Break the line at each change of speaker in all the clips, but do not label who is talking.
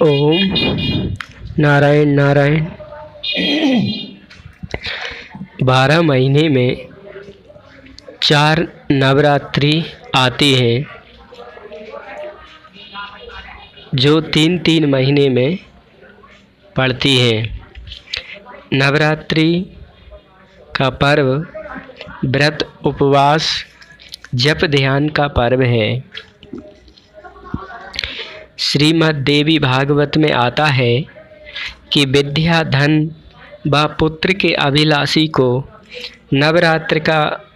ओम नारायण नारायण। 12 महीने में 4 नवरात्रि आती हैं, जो 3-3 महीने में पड़ती हैं। नवरात्रि का पर्व व्रत, उपवास, जप, ध्यान का पर्व है। श्रीमद् देवी भागवत में आता है कि विद्या, धन व पुत्र के अभिलाषी को नवरात्र का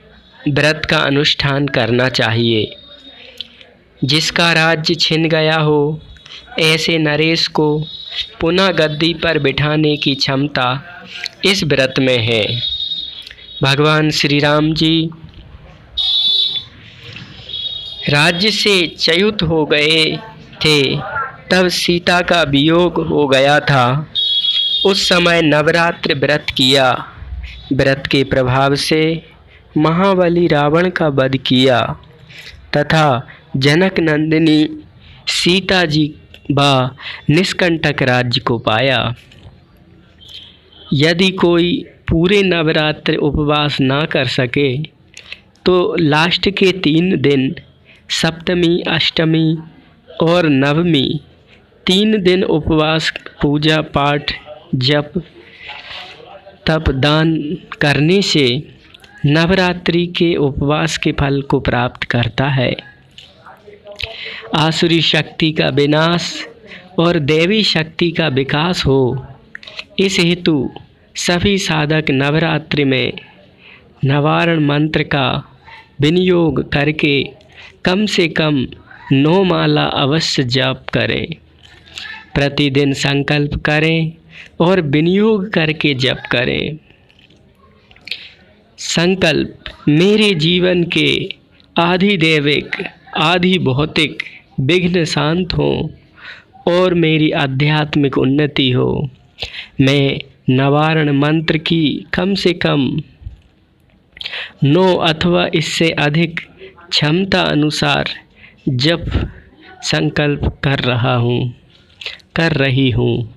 व्रत का अनुष्ठान करना चाहिए। जिसका राज्य छिन गया हो, ऐसे नरेश को पुनः गद्दी पर बिठाने की क्षमता इस व्रत में है। भगवान श्री राम जी राज्य से च्युत हो गए थे, तब सीता का वियोग हो गया था। उस समय नवरात्र व्रत किया। व्रत के प्रभाव से महाबली रावण का वध किया तथा जनक नंदिनी सीता जी व निष्कंटक राज्य को पाया। यदि कोई पूरे नवरात्र उपवास ना कर सके तो लास्ट के 3 दिन, सप्तमी, अष्टमी और नवमी, 3 दिन उपवास, पूजा पाठ, जप, तप, दान करने से नवरात्रि के उपवास के फल को प्राप्त करता है। आसुरी शक्ति का विनाश और देवी शक्ति का विकास हो, इस हेतु सभी साधक नवरात्रि में नवारण मंत्र का विनियोग करके कम से कम 9 माला अवश्य जाप करें। प्रतिदिन संकल्प करें और विनियोग करके जप करें। संकल्प: मेरे जीवन के आधि दैविक आधि भौतिक विघ्न शांत हो और मेरी आध्यात्मिक उन्नति हो। मैं नवारण मंत्र की कम से कम 9 अथवा इससे अधिक क्षमता अनुसार जप संकल्प कर रही हूँ।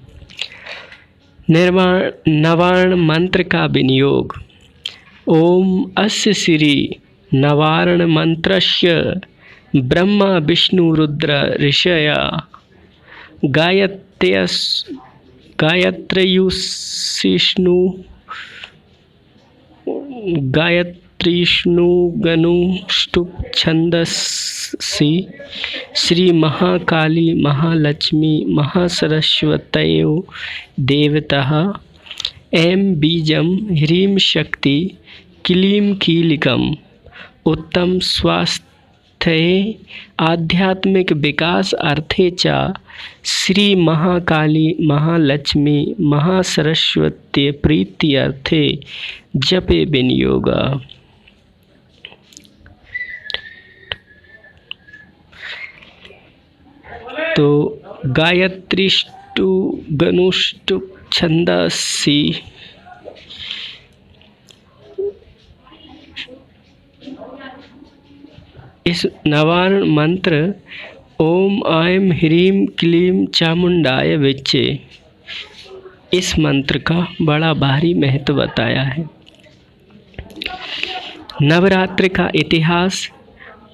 नवारण मंत्र का विनियोग: ओम अस्य श्री नवारण मंत्रस्य ब्रह्मा विष्णु रुद्र ऋषया गायत्रीष्णुगनुष्टुप छंदसि श्री महाकाली महालक्ष्मी महासरस्वतयो देवतः ऐं बीजं ह्रीं शक्ति क्लीं कीलिकम्। उत्तम स्वास्थ्ये आध्यात्मिक विकास अर्थे च श्री महाकाली महालक्ष्मी महासरस्वती प्रीत्यर्थे जपे विनियोग। तो गायत्रीष्टुगनुष्टुप छंदसि इस नवारण मंत्र ओम ऐं ह्रीं क्लीं चामुंडाय विच्चे, इस मंत्र का बड़ा भारी महत्व बताया है। नवरात्र का इतिहास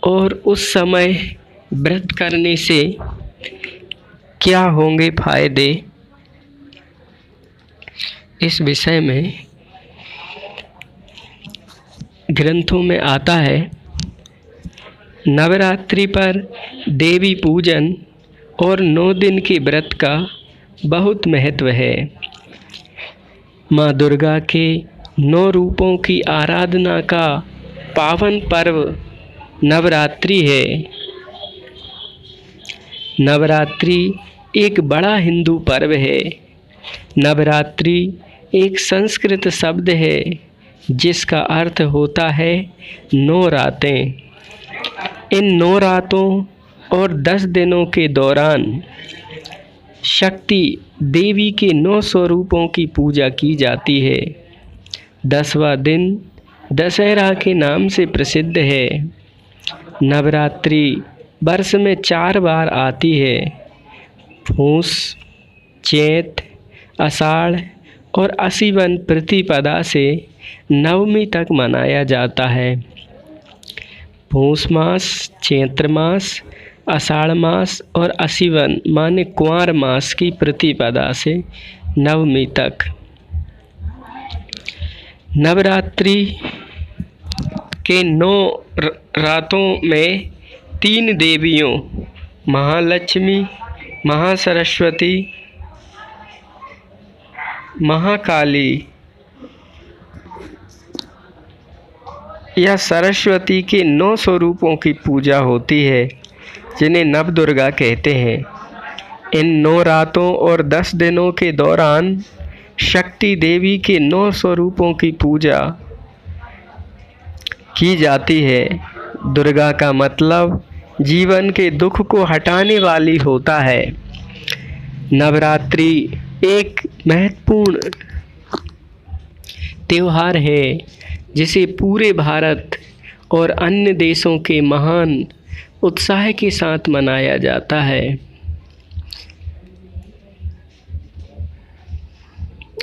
और उस समय व्रत करने से क्या होंगे फायदे, इस विषय में ग्रंथों में आता है। नवरात्रि पर देवी पूजन और 9 दिन के व्रत का बहुत महत्व है। माँ दुर्गा के 9 रूपों की आराधना का पावन पर्व नवरात्रि है। नवरात्रि एक बड़ा हिंदू पर्व है। नवरात्रि एक संस्कृत शब्द है जिसका अर्थ होता है 9 रातें। इन 9 रातों और 10 दिनों के दौरान शक्ति देवी के 9 स्वरूपों की पूजा की जाती है। 10वां दिन दशहरा के नाम से प्रसिद्ध है। नवरात्रि वर्ष में 4 बार आती है। फूस, चैत, आषाढ़ और आश्विन प्रतिपदा से नवमी तक मनाया जाता है। पौष मास, चैत्र मास, आषाढ़ मास और आश्विन माने कुंवार मास की प्रतिपदा से नवमी तक। नवरात्रि के 9 रातों में 3 देवियों महालक्ष्मी, महासरस्वती, महाकाली या सरस्वती के 9 स्वरूपों की पूजा होती है, जिन्हें नवदुर्गा कहते हैं। इन 9 रातों और 10 दिनों के दौरान शक्ति देवी के 9 स्वरूपों की पूजा की जाती है। दुर्गा का मतलब जीवन के दुख को हटाने वाली होता है। नवरात्रि एक महत्वपूर्ण त्यौहार है जिसे पूरे भारत और अन्य देशों के महान उत्साह के साथ मनाया जाता है।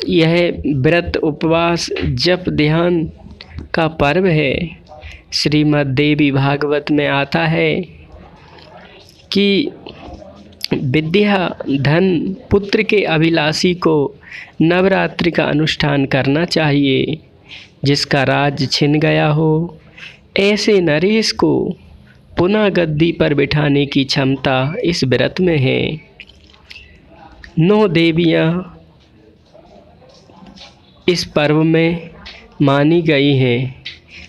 यह व्रत, उपवास, जप, ध्यान का पर्व है। श्रीमद् देवी भागवत में आता है कि विद्या, धन, पुत्र के अभिलाषी को नवरात्रि का अनुष्ठान करना चाहिए। जिसका राज छिन गया हो, ऐसे नरेश को पुनः गद्दी पर बिठाने की क्षमता इस व्रत में है। 9 देवियाँ इस पर्व में मानी गई हैं।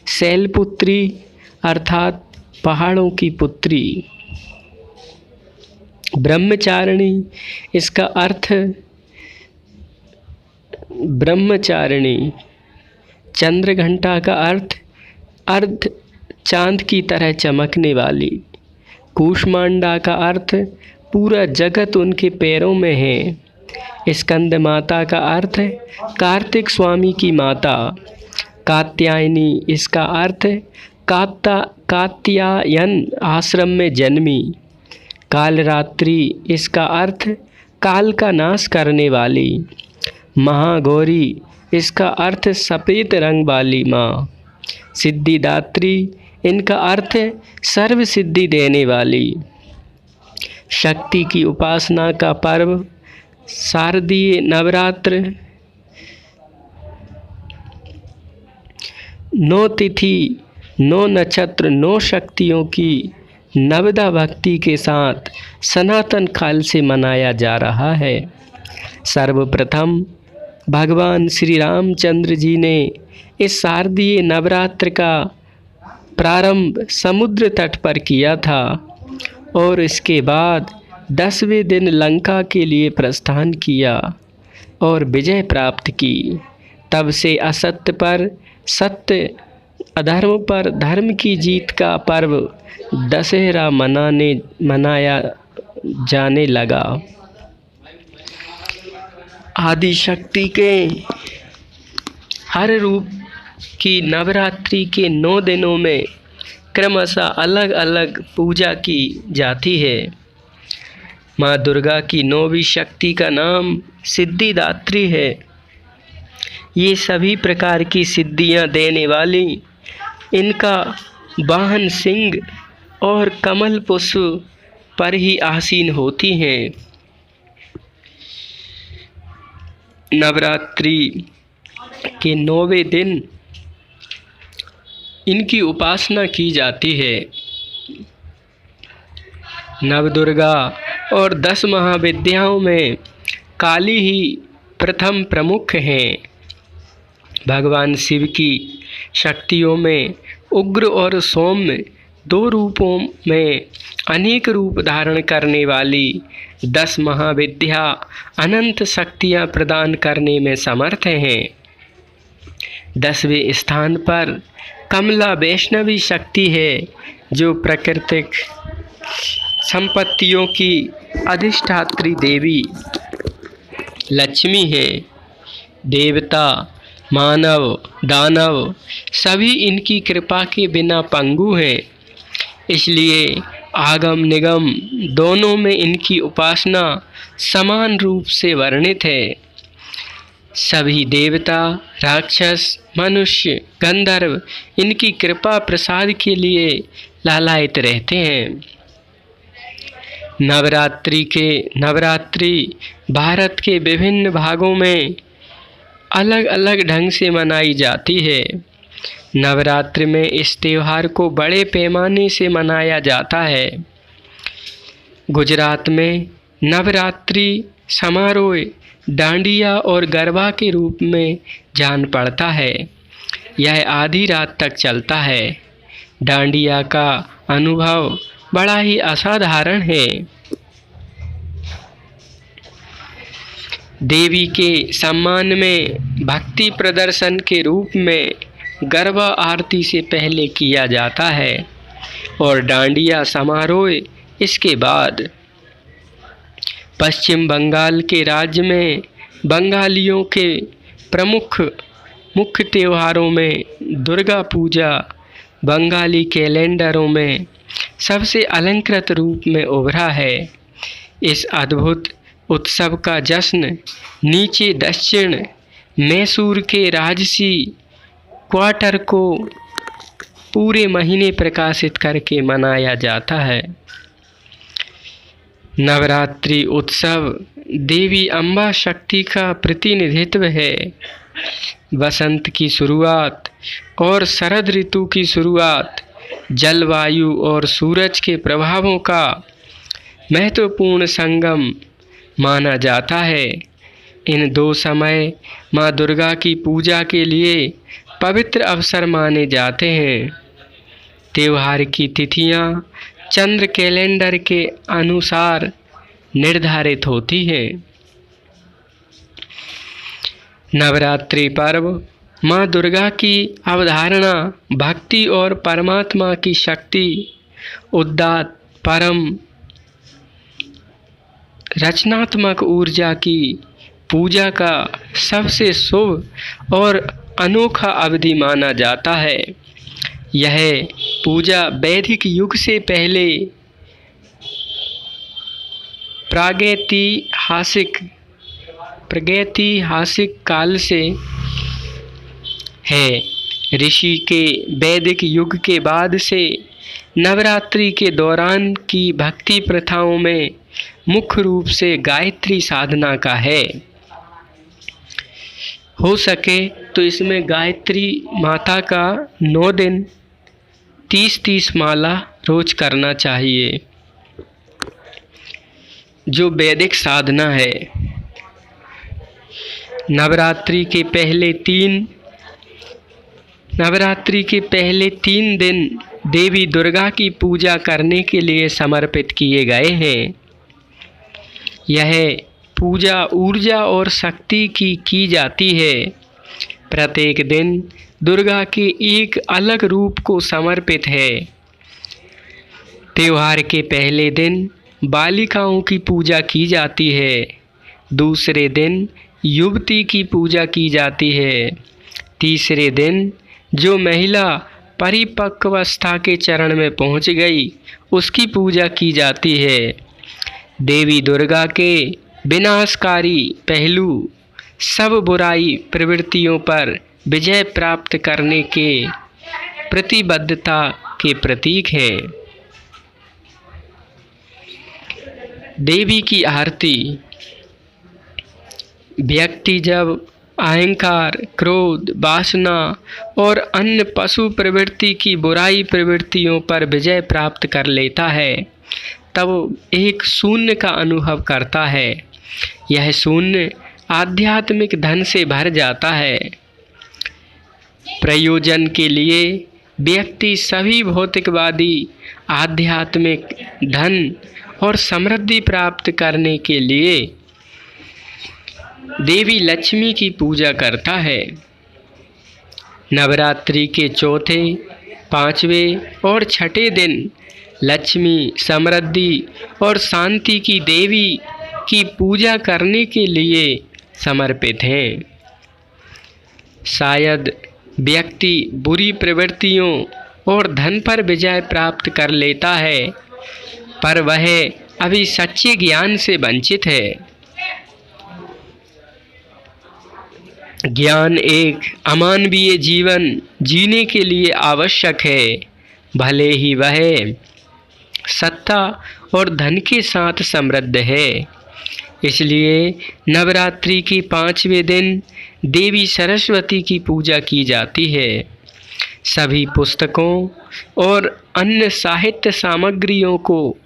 शैलपुत्री अर्थात पहाड़ों की पुत्री, ब्रह्मचारिणी, इसका अर्थ ब्रह्मचारिणी, चंद्रघंटा का अर्थ चांद की तरह चमकने वाली, कूष्मांडा का अर्थ पूरा जगत उनके पैरों में है। स्कंद माता का अर्थ कार्तिक स्वामी की माता, कात्यायनी इसका अर्थ कात्यायन आश्रम में जन्मी, कालरात्रि इसका अर्थ काल का नाश करने वाली, महागौरी इसका अर्थ सफ़ेद रंग वाली माँ, सिद्धिदात्री इनका अर्थ सर्व सिद्धि देने वाली। शक्ति की उपासना का पर्व शारदीय नवरात्र 9 तिथि, 9 नक्षत्र, 9 शक्तियों की नवदा भक्ति के साथ सनातन काल से मनाया जा रहा है। सर्वप्रथम भगवान श्री रामचंद्र जी ने इस शारदीय नवरात्र का प्रारंभ समुद्र तट पर किया था और इसके बाद 10वें दिन लंका के लिए प्रस्थान किया और विजय प्राप्त की। तब से असत्य पर सत्य, अधर्म पर धर्म की जीत का पर्व दशहरा मनाया जाने लगा। आदि शक्ति के हर रूप की नवरात्रि के 9 दिनों में क्रमशः अलग अलग पूजा की जाती है। माँ दुर्गा की 9वीं शक्ति का नाम सिद्धिदात्री है। ये सभी प्रकार की सिद्धियाँ देने वाली, इनका वाहन सिंह और कमल पुष्प पर ही आसीन होती हैं। नवरात्रि के 9वें दिन इनकी उपासना की जाती है। नवदुर्गा और 10 महाविद्याओं में काली ही प्रथम प्रमुख हैं। भगवान शिव की शक्तियों में उग्र और सौम्य 2 रूपों में अनेक रूप धारण करने वाली 10 महाविद्या अनंत शक्तियाँ प्रदान करने में समर्थ हैं। 10वें स्थान पर कमला वैष्णवी शक्ति है, जो प्राकृतिक संपत्तियों की अधिष्ठात्री देवी लक्ष्मी है। देवता, मानव, दानव सभी इनकी कृपा के बिना पंगु हैं। इसलिए आगम निगम दोनों में इनकी उपासना समान रूप से वर्णित है। सभी देवता, राक्षस, मनुष्य, गंधर्व इनकी कृपा प्रसाद के लिए लालायित रहते हैं। नवरात्रि भारत के विभिन्न भागों में अलग अलग ढंग से मनाई जाती है। नवरात्रि में इस त्यौहार को बड़े पैमाने से मनाया जाता है। गुजरात में नवरात्रि समारोह डांडिया और गरबा के रूप में जान पड़ता है। यह आधी रात तक चलता है। डांडिया का अनुभव बड़ा ही असाधारण है। देवी के सम्मान में भक्ति प्रदर्शन के रूप में गरबा आरती से पहले किया जाता है और डांडिया समारोह इसके बाद। पश्चिम बंगाल के राज्य में बंगालियों के प्रमुख मुख्य त्योहारों में दुर्गा पूजा बंगाली कैलेंडरों में सबसे अलंकृत रूप में उभरा है। इस अद्भुत उत्सव का जश्न नीचे दक्षिण मैसूर के राजसी क्वार्टर को पूरे महीने प्रकाशित करके मनाया जाता है। नवरात्रि उत्सव देवी अम्बा शक्ति का प्रतिनिधित्व है। वसंत की शुरुआत और शरद ऋतु की शुरुआत जलवायु और सूरज के प्रभावों का महत्वपूर्ण संगम माना जाता है। इन दो समय माँ दुर्गा की पूजा के लिए पवित्र अवसर माने जाते हैं। त्योहार की तिथियाँ चंद्र कैलेंडर के अनुसार निर्धारित होती है। नवरात्रि पर्व माँ दुर्गा की अवधारणा भक्ति और परमात्मा की शक्ति, उदात्त परम रचनात्मक ऊर्जा की पूजा का सबसे शुभ और अनोखा अवधि माना जाता है। यह पूजा वैदिक युग से पहले प्रागैतिहासिक काल से है। ऋषि के वैदिक युग के बाद से नवरात्रि के दौरान की भक्ति प्रथाओं में मुख्य रूप से गायत्री साधना का है। हो सके तो इसमें गायत्री माता का 9 दिन 30-30 माला रोज करना चाहिए, जो वैदिक साधना है। नवरात्रि के पहले 3 दिन देवी दुर्गा की पूजा करने के लिए समर्पित किए गए हैं। यह पूजा ऊर्जा और शक्ति की जाती है। प्रत्येक दिन दुर्गा के एक अलग रूप को समर्पित है। त्योहार के पहले दिन बालिकाओं की पूजा की जाती है। दूसरे दिन युवती की पूजा की जाती है। तीसरे दिन जो महिला परिपक्वावस्था के चरण में पहुंच गई उसकी पूजा की जाती है। देवी दुर्गा के विनाशकारी पहलू सब बुराई प्रवृत्तियों पर विजय प्राप्त करने के प्रतिबद्धता के प्रतीक है। देवी की आरती। व्यक्ति जब अहंकार, क्रोध, वासना और अन्य पशु प्रवृत्ति की बुराई प्रवृत्तियों पर विजय प्राप्त कर लेता है तब एक शून्य का अनुभव करता है। यह शून्य आध्यात्मिक धन से भर जाता है। प्रयोजन के लिए व्यक्ति सभी भौतिकवादी आध्यात्मिक धन और समृद्धि प्राप्त करने के लिए देवी लक्ष्मी की पूजा करता है। नवरात्रि के चौथे, 5वें और 6ठे दिन लक्ष्मी, समृद्धि और शांति की देवी की पूजा करने के लिए समर्पित हैं। शायद व्यक्ति बुरी प्रवृत्तियों और धन पर विजय प्राप्त कर लेता है पर वह अभी सच्चे ज्ञान से वंचित है। ज्ञान एक अमानवीय जीवन जीने के लिए आवश्यक है, भले ही वह सत्ता और धन के साथ समृद्ध है। इसलिए नवरात्रि के 5वें दिन देवी सरस्वती की पूजा की जाती है। सभी पुस्तकों और अन्य साहित्य सामग्रियों को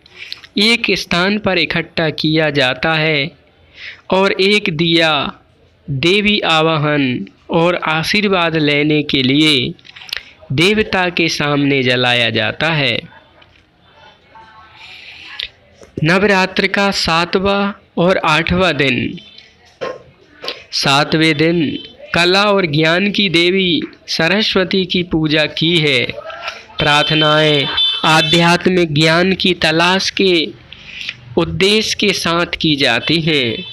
एक स्थान पर इकट्ठा किया जाता है और एक दिया देवी आवाहन और आशीर्वाद लेने के लिए देवता के सामने जलाया जाता है। नवरात्र का 7वां और 8वां दिन। 7वें दिन कला और ज्ञान की देवी सरस्वती की पूजा की है। प्रार्थनाएं आध्यात्मिक ज्ञान की तलाश के उद्देश्य के साथ की जाती हैं।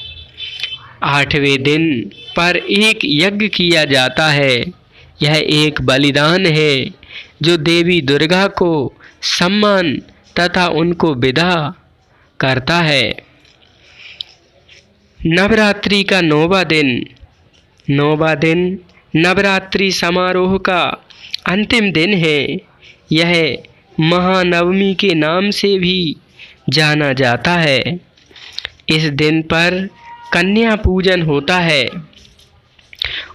8वें दिन पर एक यज्ञ किया जाता है। यह एक बलिदान है जो देवी दुर्गा को सम्मान तथा उनको विदा करता है। नवरात्रि का 9वां दिन। 9वां दिन नवरात्रि समारोह का अंतिम दिन है। यह महानवमी के नाम से भी जाना जाता है। इस दिन पर कन्या पूजन होता है।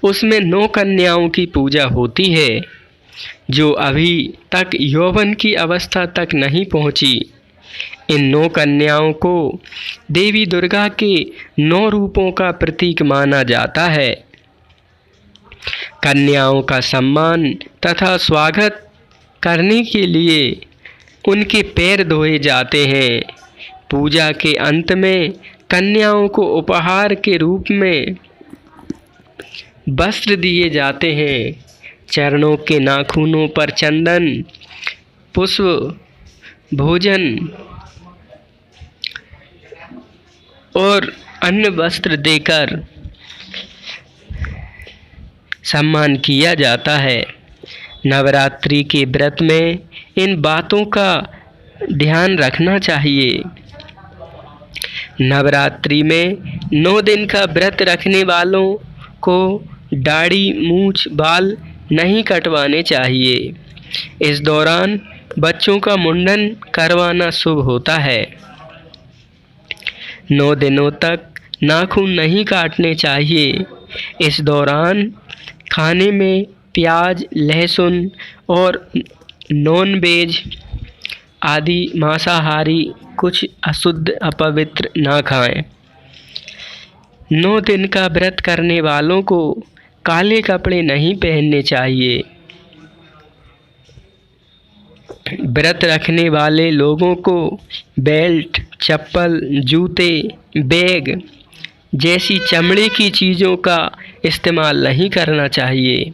उसमें 9 कन्याओं की पूजा होती है जो अभी तक यौवन की अवस्था तक नहीं पहुंची। इन 9 कन्याओं को देवी दुर्गा के 9 रूपों का प्रतीक माना जाता है। कन्याओं का सम्मान तथा स्वागत करने के लिए उनके पैर धोए जाते हैं। पूजा के अंत में कन्याओं को उपहार के रूप में वस्त्र दिए जाते हैं। चरणों के नाखूनों पर चंदन, पुष्प, भोजन और अन्य वस्त्र देकर सम्मान किया जाता है। नवरात्रि के व्रत में इन बातों का ध्यान रखना चाहिए। नवरात्रि में 9 दिन का व्रत रखने वालों को दाढ़ी, मूंछ, बाल नहीं कटवाने चाहिए। इस दौरान बच्चों का मुंडन करवाना शुभ होता है। 9 दिनों तक नाखून नहीं काटने चाहिए। इस दौरान खाने में प्याज, लहसुन और नॉन वेज आदि मांसाहारी कुछ अशुद्ध अपवित्र ना खाएं। 9 दिन का व्रत करने वालों को काले कपड़े नहीं पहनने चाहिए। व्रत रखने वाले लोगों को बेल्ट, चप्पल, जूते, बैग जैसी चमड़े की चीज़ों का इस्तेमाल नहीं करना चाहिए।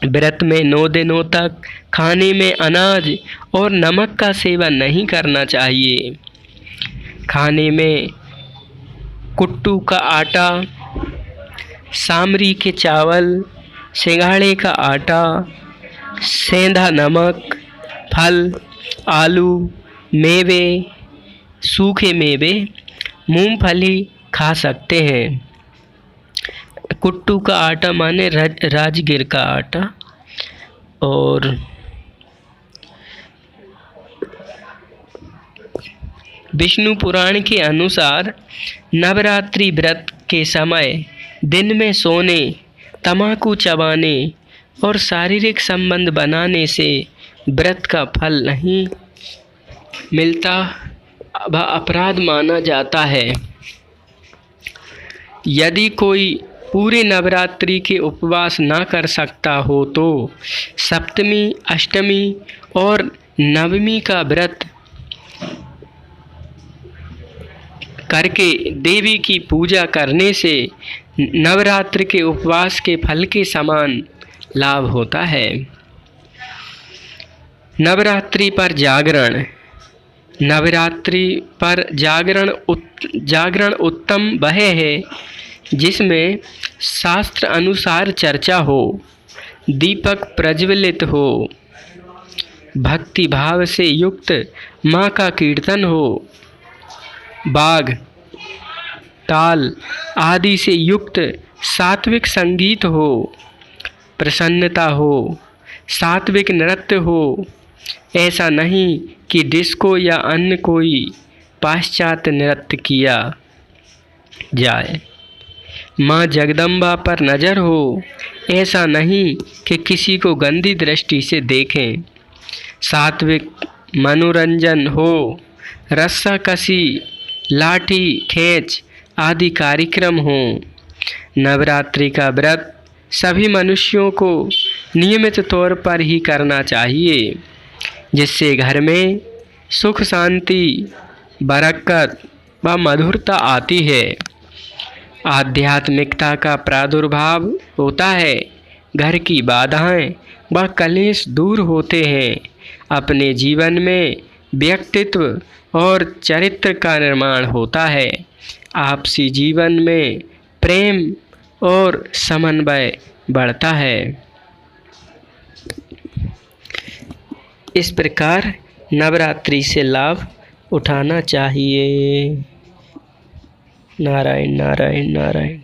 व्रत में 9 दिनों तक खाने में अनाज और नमक का सेवन नहीं करना चाहिए। खाने में कुट्टू का आटा, सामरी के चावल, सिंघाड़े का आटा, सेंधा नमक, फल, आलू, मेवे, सूखे मेवे, मूंगफली खा सकते हैं। कुट्टू का आटा माने राजगिर का आटा। और विष्णु पुराण के अनुसार नवरात्रि व्रत के समय दिन में सोने, तम्बाकू चबाने और शारीरिक संबंध बनाने से व्रत का फल नहीं मिलता, वह अपराध माना जाता है। यदि कोई पूरे नवरात्रि के उपवास ना कर सकता हो तो सप्तमी, अष्टमी और नवमी का व्रत करके देवी की पूजा करने से नवरात्र के उपवास के फल के समान लाभ होता है। नवरात्रि पर जागरण। नवरात्रि पर जागरण उत्तम वह है जिसमें शास्त्र अनुसार चर्चा हो, दीपक प्रज्वलित हो, भक्ति भाव से युक्त माँ का कीर्तन हो, बाग ताल आदि से युक्त सात्विक संगीत हो, प्रसन्नता हो, सात्विक नृत्य हो। ऐसा नहीं कि डिस्को या अन्य कोई पाश्चात्य नृत्य किया जाए। माँ जगदम्बा पर नज़र हो, ऐसा नहीं कि किसी को गंदी दृष्टि से देखें। सात्विक मनोरंजन हो, रस्साकसी, लाठी खींच आदि कार्यक्रम हों। नवरात्रि का व्रत सभी मनुष्यों को नियमित तौर पर ही करना चाहिए, जिससे घर में सुख शांति, बरकत व मधुरता आती है। आध्यात्मिकता का प्रादुर्भाव होता है, घर की बाधाएं व कलेश दूर होते हैं। अपने जीवन में व्यक्तित्व और चरित्र का निर्माण होता है। आपसी जीवन में प्रेम और समन्वय बढ़ता है। इस प्रकार नवरात्रि से लाभ उठाना चाहिए। नारायण नारायण नारायण।